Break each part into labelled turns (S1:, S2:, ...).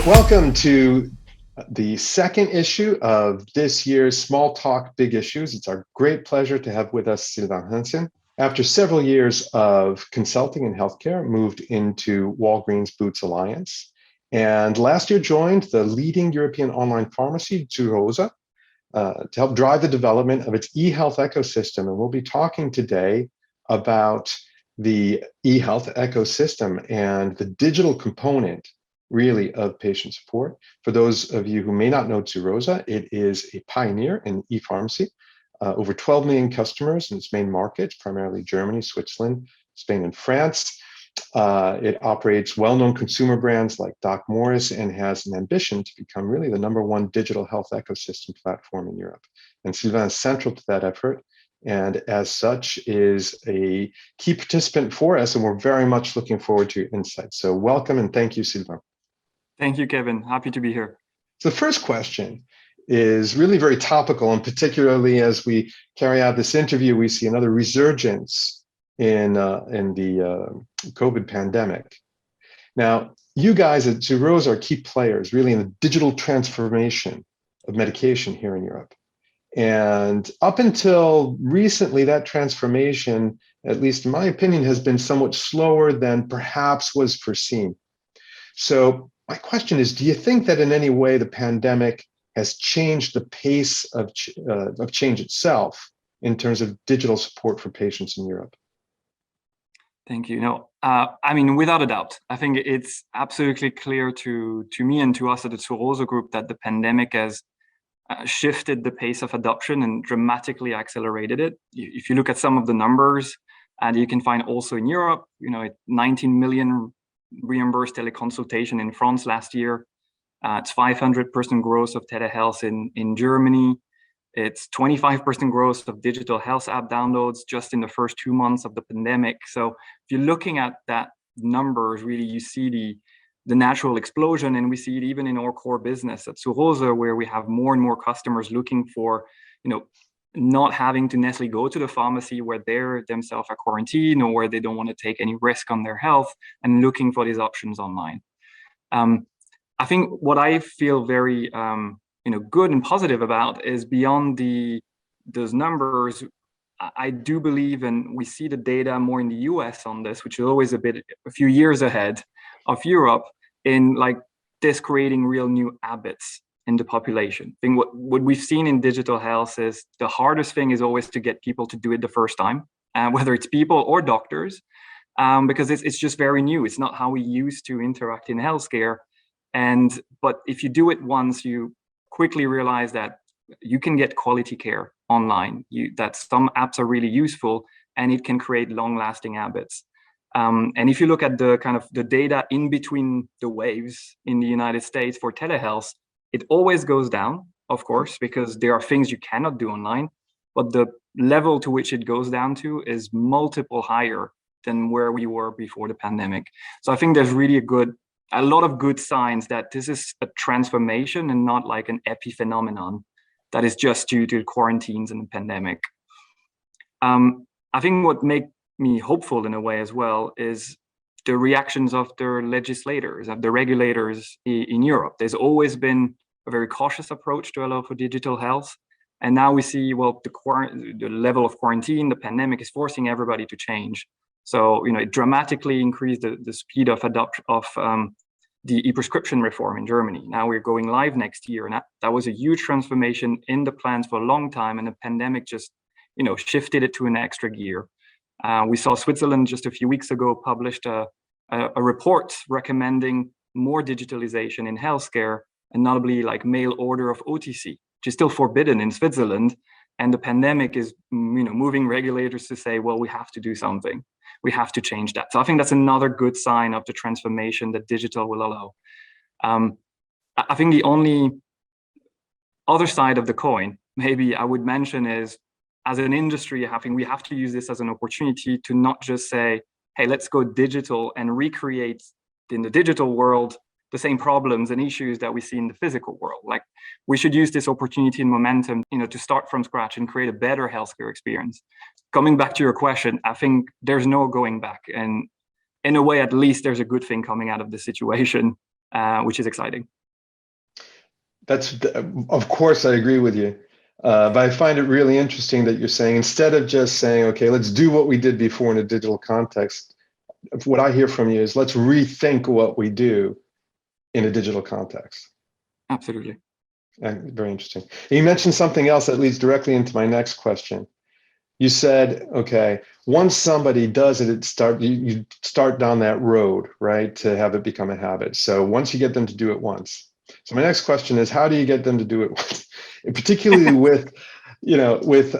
S1: Welcome to the second issue of this year's Small Talk Big Issues. It's our great pleasure to have with us Sylvain Hansen. After several years of consulting in healthcare, moved into Walgreens Boots Alliance, and last year joined the leading European online pharmacy, Zurosa, to help drive the development of its e-health ecosystem. And we'll be talking today about the e-health ecosystem and the digital component really of patient support. For those of you who may not know Zurosa, it is a pioneer in e-pharmacy. Over 12 million customers in its main markets, primarily Germany, Switzerland, Spain, and France. It operates well-known consumer brands like Doc Morris and has an ambition to become really the #1 digital health ecosystem platform in Europe. And Sylvain is central to that effort, and as such is a key participant for us, and we're very much looking forward to your insights. So welcome and thank you, Sylvain.
S2: Thank you, Kevin. Happy to be here.
S1: So the first question is really very topical, and particularly as we carry out this interview, we see another resurgence in the COVID pandemic. Now, you guys at Zurosa are key players really in the digital transformation of medication here in Europe. And up until recently, that transformation, at least in my opinion, has been somewhat slower than perhaps was foreseen. So my question is, do you think that in any way the pandemic has changed the pace of change itself in terms of digital support for patients in Europe?
S2: Thank you. No, I mean, without a doubt, I think it's absolutely clear to me and to us at the Zurosa Group that the pandemic has shifted the pace of adoption and dramatically accelerated it. If you look at some of the numbers, and you can find also in Europe, 19 million reimbursed teleconsultation in France last year. It's 500% growth of telehealth in Germany. It's 25% growth of digital health app downloads just in the first 2 months of the pandemic. So if you're looking at that numbers, really you see the natural explosion, and we see it even in our core business at Zurosa, where we have more and more customers looking for, not having to necessarily go to the pharmacy where they're themselves are quarantined or where they don't want to take any risk on their health, and looking for these options online. I think what I feel very good and positive about is beyond those numbers. I do believe, and we see the data more in the US on this, which is always a few years ahead of Europe, in like this creating real new habits in the population. I think what we've seen in digital health is the hardest thing is always to get people to do it the first time, whether it's people or doctors, because it's just very new. It's not how we used to interact in healthcare. But if you do it once, you quickly realize that you can get quality care online, that some apps are really useful, and it can create long-lasting habits. And if you look at the data in between the waves in the United States for telehealth, it always goes down, of course, because there are things you cannot do online, but the level to which it goes down to is multiple higher than where we were before the pandemic. So I think there's really a lot of good signs that this is a transformation and not like an epiphenomenon that is just due to quarantines and the pandemic. I think what makes me hopeful in a way as well is the reactions of the legislators, of the regulators in Europe. There's always been a very cautious approach to allow for digital health. And now we see, well, the level of quarantine, the pandemic is forcing everybody to change. So, it dramatically increased the speed of adoption of the e-prescription reform in Germany. Now we're going live next year. And that was a huge transformation in the plans for a long time. And the pandemic just, shifted it to an extra gear. We saw Switzerland just a few weeks ago published a report recommending more digitalization in healthcare, and notably like mail order of OTC, which is still forbidden in Switzerland. And the pandemic is, moving regulators to say, well, we have to do something. We have to change that. So I think that's another good sign of the transformation that digital will allow. I think the only other side of the coin, maybe I would mention, is as an industry, I think we have to use this as an opportunity to not just say, hey, let's go digital and recreate in the digital world the same problems and issues that we see in the physical world. Like, we should use this opportunity and momentum, to start from scratch and create a better healthcare experience. Coming back to your question, I think there's no going back. And in a way, at least there's a good thing coming out of the situation. which is exciting.
S1: Of course, I agree with you. But I find it really interesting that you're saying, instead of just saying, okay, let's do what we did before in a digital context, what I hear from you is let's rethink what we do in a digital context.
S2: Absolutely.
S1: Very interesting. And you mentioned something else that leads directly into my next question. You said, okay, once somebody does it, you start down that road, right, to have it become a habit. So once you get them to do it once. So my next question is, how do you get them to do it once? And particularly with, with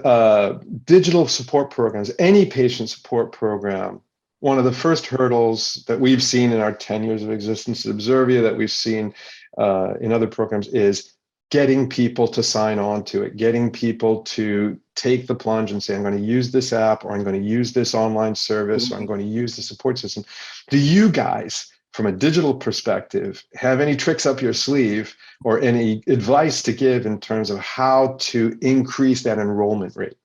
S1: digital support programs, any patient support program. One of the first hurdles that we've seen in our 10 years of existence at Observia, that we've seen in other programs, is getting people to sign on to it, getting people to take the plunge and say, I'm going to use this app, or I'm going to use this online service, or I'm going to use the support system. Do you guys, from a digital perspective, have any tricks up your sleeve or any advice to give in terms of how to increase that enrollment rate?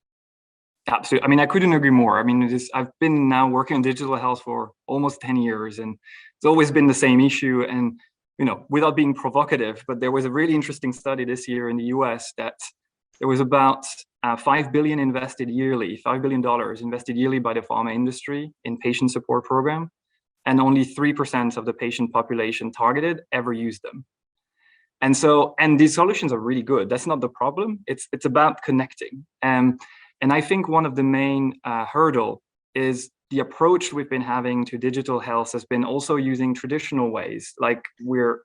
S2: Absolutely. I mean, I couldn't agree more. I mean, I've been now working on digital health for almost 10 years, and it's always been the same issue. And, without being provocative, but there was a really interesting study this year in the US that there was about $5 billion invested yearly, $5 billion invested yearly by the pharma industry in patient support program, and only 3% of the patient population targeted ever used them. And these solutions are really good. That's not the problem. It's about connecting. And I think one of the main hurdle is the approach we've been having to digital health has been also using traditional ways, like we're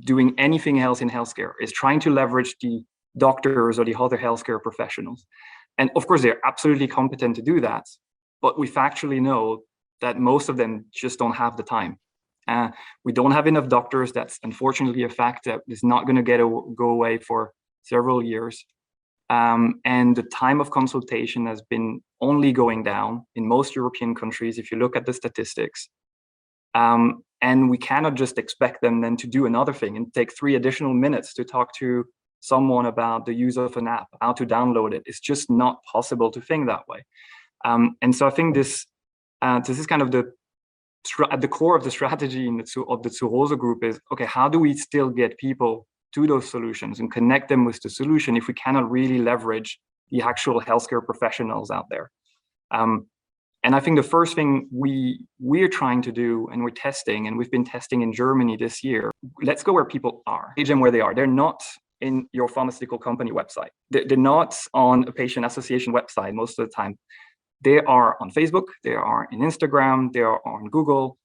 S2: doing anything else in healthcare, is trying to leverage the doctors or the other healthcare professionals. And of course, they're absolutely competent to do that, but we factually know that most of them just don't have the time. We don't have enough doctors. That's unfortunately a fact that is not going to go away for several years. And the time of consultation has been only going down in most European countries, if you look at the statistics. And we cannot just expect them then to do another thing and take 3 additional minutes to talk to someone about the use of an app, how to download it. It's just not possible to think that way. And so I think this is kind of at the core of the strategy of the Zurosa group is, okay, how do we still get people to those solutions and connect them with the solution if we cannot really leverage the actual healthcare professionals out there? And I think the first thing we're trying to do, and we're testing, and we've been testing in Germany this year, let's go where people are, engage them where they are. They're not in your pharmaceutical company website. They're not on a patient association website most of the time. They are on Facebook, they are in Instagram, they are on Google,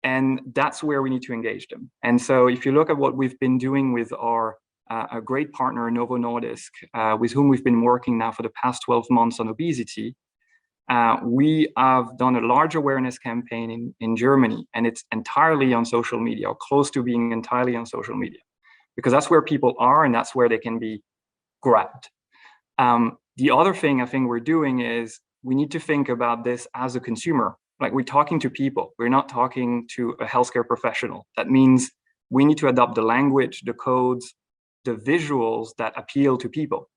S2: and that's where we need to engage them. And so if you look at what we've been doing with our a great partner, Novo Nordisk, with whom we've been working now for the past 12 months on obesity, we have done a large awareness campaign in Germany, and it's entirely on social media, or close to being entirely on social media, because that's where people are and that's where they can be grabbed. The other thing I think we're doing is we need to think about this as a consumer. Like, we're talking to people, we're not talking to a healthcare professional. That means we need to adopt the language, the codes, the visuals that appeal to people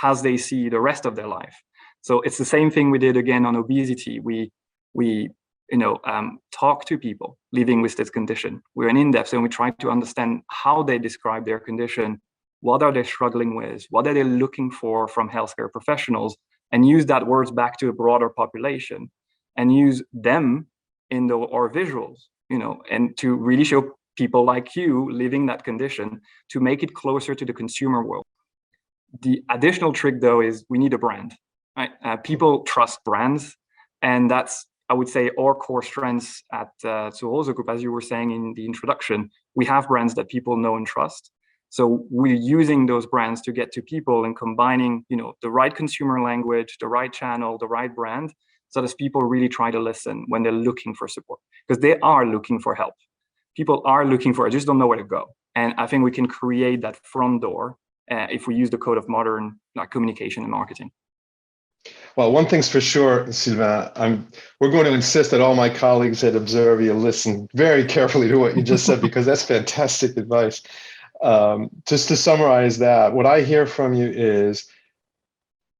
S2: as they see the rest of their life. So it's the same thing we did again on obesity. We talk to people living with this condition. We're in depth and we try to understand how they describe their condition, what are they struggling with, what are they looking for from healthcare professionals, and use that words back to a broader population, and use them in our visuals, and to really show people like you living that condition, to make it closer to the consumer world. The additional trick, though, is we need a brand. Right? People trust brands, and that's, I would say, our core strengths at Zurosa Group. As you were saying in the introduction, we have brands that people know and trust. So we're using those brands to get to people and combining, the right consumer language, the right channel, the right brand, so that people really try to listen when they're looking for support, because they are looking for help. People are looking for it, just don't know where to go. And I think we can create that front door if we use the code of modern communication and marketing.
S1: Well, one thing's for sure, Sylvain, we're going to insist that all my colleagues at Observia listen very carefully to what you just said, because that's fantastic advice. Just to summarize that, what I hear from you is,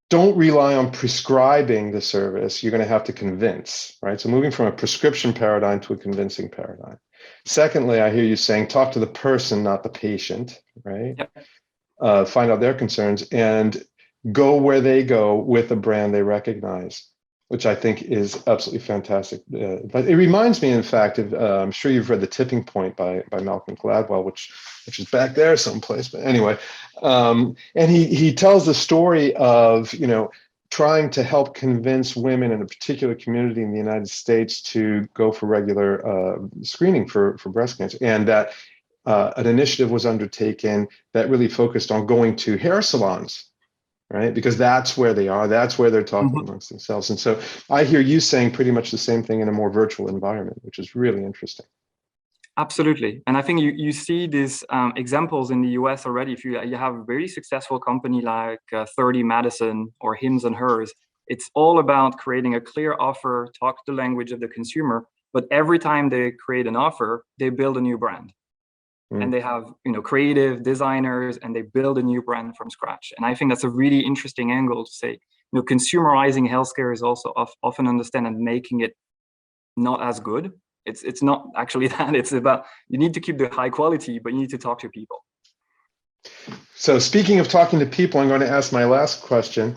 S1: don't rely on prescribing the service. You're going to have to convince, right? So moving from a prescription paradigm to a convincing paradigm. Secondly, I hear you saying talk to the person, not the patient, right?
S2: Yep.
S1: Find out their concerns and go where they go with a brand they recognize, which I think is absolutely fantastic. But it reminds me, in fact, of I'm sure you've read The Tipping Point by Malcolm Gladwell, which is back there someplace. But anyway, and he tells the story of trying to help convince women in a particular community in the United States to go for regular screening for breast cancer, and that an initiative was undertaken that really focused on going to hair salons, right? Because that's where they are, that's where they're talking
S2: Mhm.
S1: amongst themselves. And so I hear you saying pretty much the same thing in a more virtual environment, which is really interesting.
S2: Absolutely. And I think you see these examples in the US already. If you have a very successful company like 30 Madison or Hims and Hers, it's all about creating a clear offer, talk the language of the consumer. But every time they create an offer, they build a new brand. And
S1: Mm.
S2: they have creative designers, and they build a new brand from scratch. And I think that's a really interesting angle to say, consumerizing healthcare is also often understand and making it not as good. It's not actually that. It's about, you need to keep the high quality, but you need to talk to people.
S1: So speaking of talking to people, I'm going to ask my last question.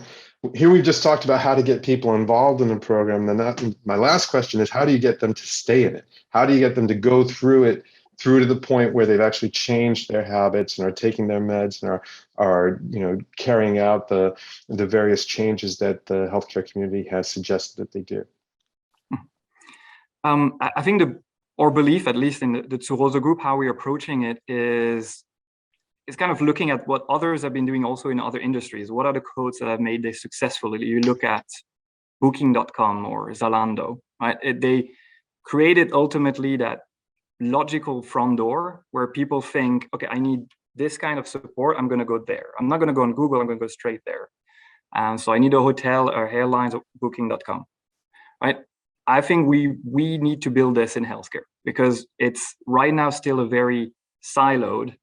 S1: Here we've just talked about how to get people involved in the program. Then my last question is, how do you get them to stay in it? How do you get them to go through it, through to the point where they've actually changed their habits and are taking their meds and are carrying out the various changes that the healthcare community has suggested that they do?
S2: I think our belief, at least in the Tsurozo group, how we're approaching it is kind of looking at what others have been doing also in other industries. What are the codes that have made this successful? You look at Booking.com or Zalando, right? They created ultimately that logical front door where people think, okay, I need this kind of support, I'm going to go there. I'm not going to go on Google, I'm going to go straight there. And so I need a hotel or airlines or Booking.com, right? I think we need to build this in healthcare because it's right now still a very siloed,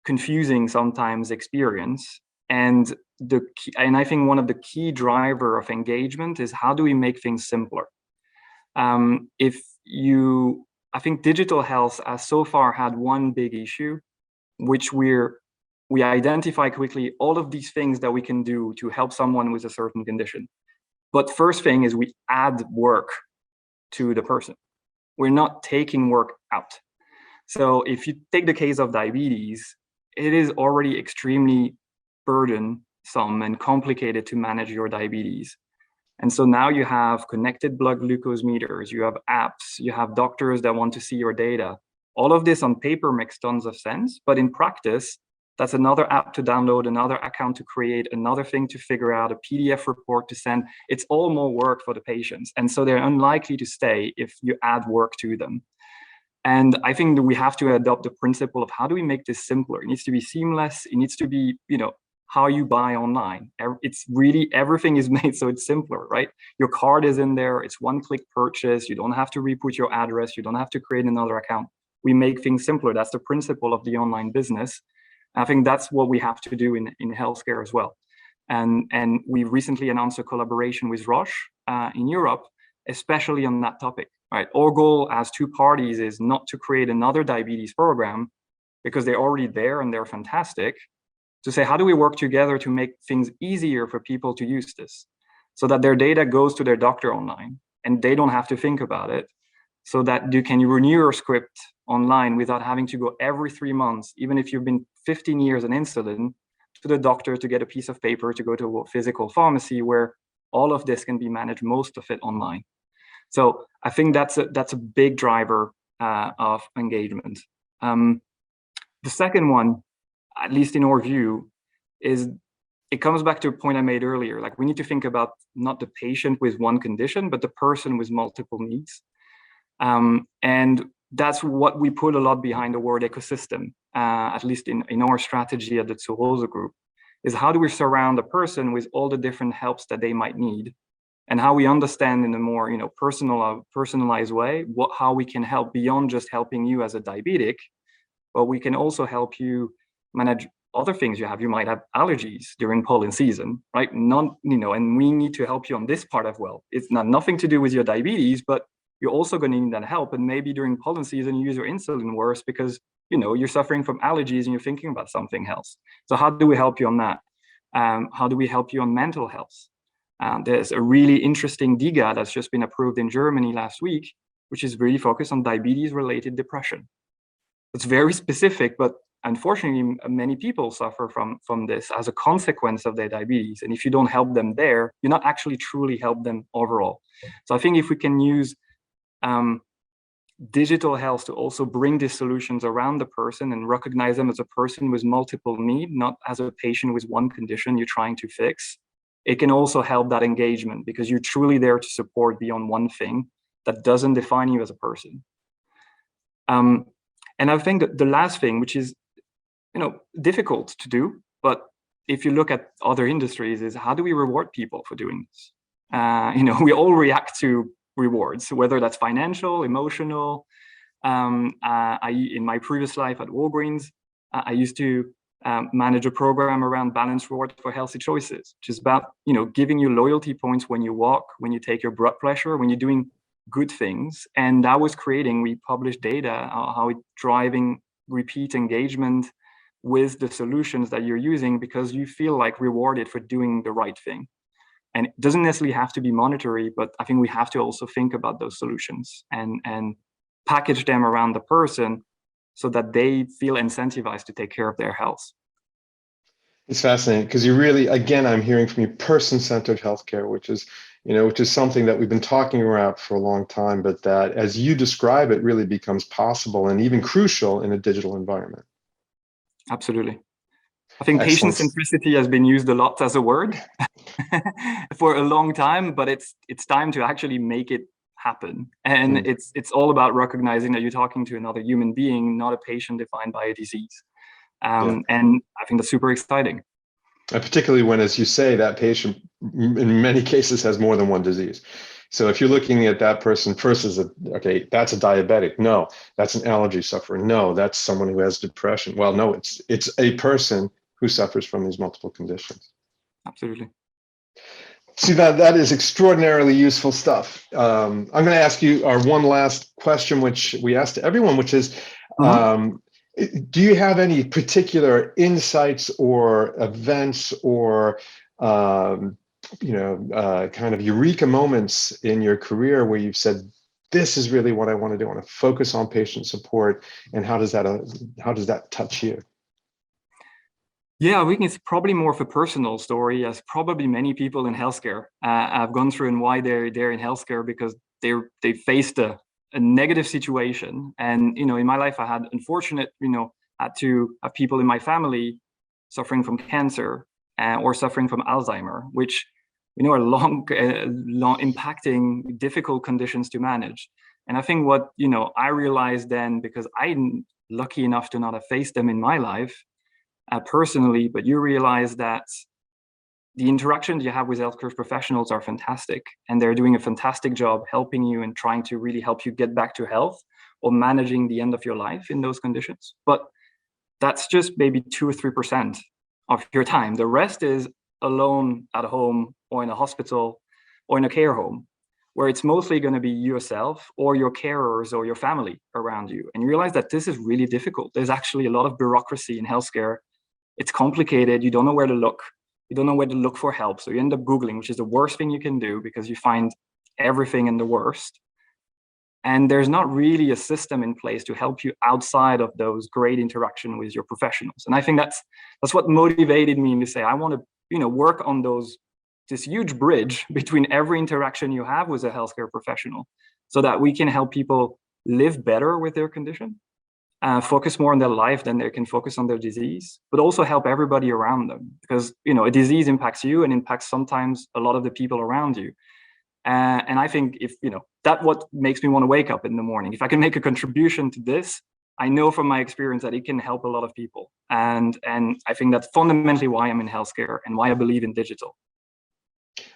S2: confusing sometimes experience. And I think one of the key driver of engagement is how do we make things simpler? If you, I think digital health has so far had one big issue, which we identify quickly all of these things that we can do to help someone with a certain condition. But first thing is we add work to the person. We're not taking work out. So if you take the case of diabetes, it is already extremely burdensome and complicated to manage your diabetes. And so now you have connected blood glucose meters, you have apps, you have doctors that want to see your data. All of this on paper makes tons of sense, but in practice, that's another app to download, another account to create, another thing to figure out, a PDF report to send. It's all more work for the patients. And so they're unlikely to stay if you add work to them. And I think that we have to adopt the principle of how do we make this simpler? It needs to be seamless. It needs to be, how you buy online. It's really, everything is made so it's simpler, right? Your card is in there. It's one-click purchase. You don't have to re-put your address. You don't have to create another account. We make things simpler. That's the principle of the online business. I think that's what we have to do in healthcare as well. And we recently announced a collaboration with Roche in Europe, especially on that topic. Right. Our goal as two parties is not to create another diabetes program because they're already there and they're fantastic. To say, how do we work together to make things easier for people to use this so that their data goes to their doctor online and they don't have to think about it, so that you can renew your script online without having to go every 3 months, even if you've been 15 years on insulin, to the doctor to get a piece of paper to go to a physical pharmacy where all of this can be managed, most of it online. So I think that's a big driver of engagement. The second one, at least in our view, is it comes back to a point I made earlier. Like we need to think about not the patient with one condition, but the person with multiple needs. And that's what we put a lot behind the word ecosystem, at least in our strategy at the Tsurozo group, is how do we surround a person with all the different helps that they might need, and how we understand in a more personalized way how we can help beyond just helping you as a diabetic, but we can also help you manage other things you have. You might have allergies during pollen season, right? And we need to help you on this part as well. It's not nothing to do with your diabetes, but you're also going to need that help. And maybe during pollen season, you use your insulin worse because, you're suffering from allergies and you're thinking about something else. So how do we help you on that? How do we help you on mental health? There's a really interesting DIGA that's just been approved in Germany last week, which is really focused on diabetes-related depression. It's very specific, but unfortunately, many people suffer from this as a consequence of their diabetes. And if you don't help them there, you're not actually truly help them overall. So I think if we can use digital health to also bring these solutions around the person and recognize them as a person with multiple needs, not as a patient with one condition you're trying to fix, it can also help that engagement because you're truly there to support beyond one thing that doesn't define you as a person. And I think that the last thing, which is difficult to do, but if you look at other industries, is how do we reward people for doing this? We all react to rewards, whether that's financial, emotional. In my previous life at Walgreens, I used to manage a program around balanced reward for healthy choices, which is about giving you loyalty points when you walk, when you take your blood pressure, when you're doing good things. And that was we published data how it's driving repeat engagement with the solutions that you're using because you feel like rewarded for doing the right thing. And it doesn't necessarily have to be monetary, but I think we have to also think about those solutions and package them around the person so that they feel incentivized to take care of their health.
S1: It's fascinating because you really, again, I'm hearing from you person-centered healthcare, which is something that we've been talking about for a long time, but that as you describe it really becomes possible and even crucial in a digital environment.
S2: Absolutely. I think
S1: Excellent.
S2: patient centricity has been used a lot as a word for a long time, but it's time to actually make it happen. And it's all about recognizing that you're talking to another human being, not a patient defined by a disease. And I think that's super exciting.
S1: And particularly when, as you say, that patient in many cases has more than one disease. So if you're looking at that person first as that's a diabetic. No, that's an allergy sufferer. No, that's someone who has depression. Well, no, it's a person who suffers from these multiple conditions.
S2: Absolutely.
S1: See, that is extraordinarily useful stuff. I'm going to ask you our one last question, which we asked to everyone, which is, do you have any particular insights or events or kind of eureka moments in your career where you've said, this is really what I want to do. I want to focus on patient support. And how does that touch you?
S2: Yeah, I think it's probably more of a personal story, as probably many people in healthcare have gone through, and why they're in healthcare because they faced a negative situation. And in my life, I had had to have people in my family suffering from cancer or suffering from Alzheimer, which are long impacting, difficult conditions to manage. And I think what I realized then, because I'm lucky enough to not have faced them in my life personally, but you realize that the interactions you have with healthcare professionals are fantastic, and they're doing a fantastic job helping you and trying to really help you get back to health or managing the end of your life in those conditions. But that's just maybe 2 or 3% of your time. The rest is alone at home or in a hospital or in a care home, where it's mostly going to be yourself or your carers or your family around you. And you realize that this is really difficult. There's actually a lot of bureaucracy in healthcare. It's complicated. You don't know where to look. You don't know where to look for help. So you end up Googling, which is the worst thing you can do because you find everything in the worst. And there's not really a system in place to help you outside of those great interaction with your professionals. And I think that's what motivated me to say, I want to, work on this huge bridge between every interaction you have with a healthcare professional so that we can help people live better with their condition, focus more on their life than they can focus on their disease, but also help everybody around them, because a disease impacts you and impacts sometimes a lot of the people around you. And I think if that's what makes me want to wake up in the morning. If I can make a contribution to this, I know from my experience that it can help a lot of people. And I think that's fundamentally why I'm in healthcare and why I believe in digital.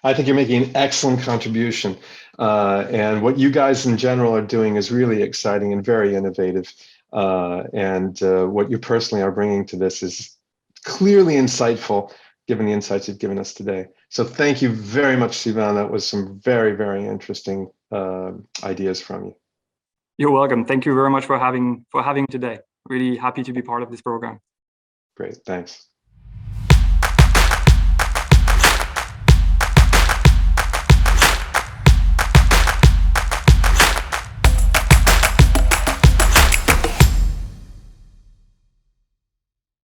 S1: I think you're making an excellent contribution. And what you guys in general are doing is really exciting and very innovative. And what you personally are bringing to this is clearly insightful, given the insights you've given us today. So thank you very much, Sivan. That was some very, very interesting ideas from you.
S2: You're welcome. Thank you very much for having today. Really happy to be part of this program.
S1: Great, thanks.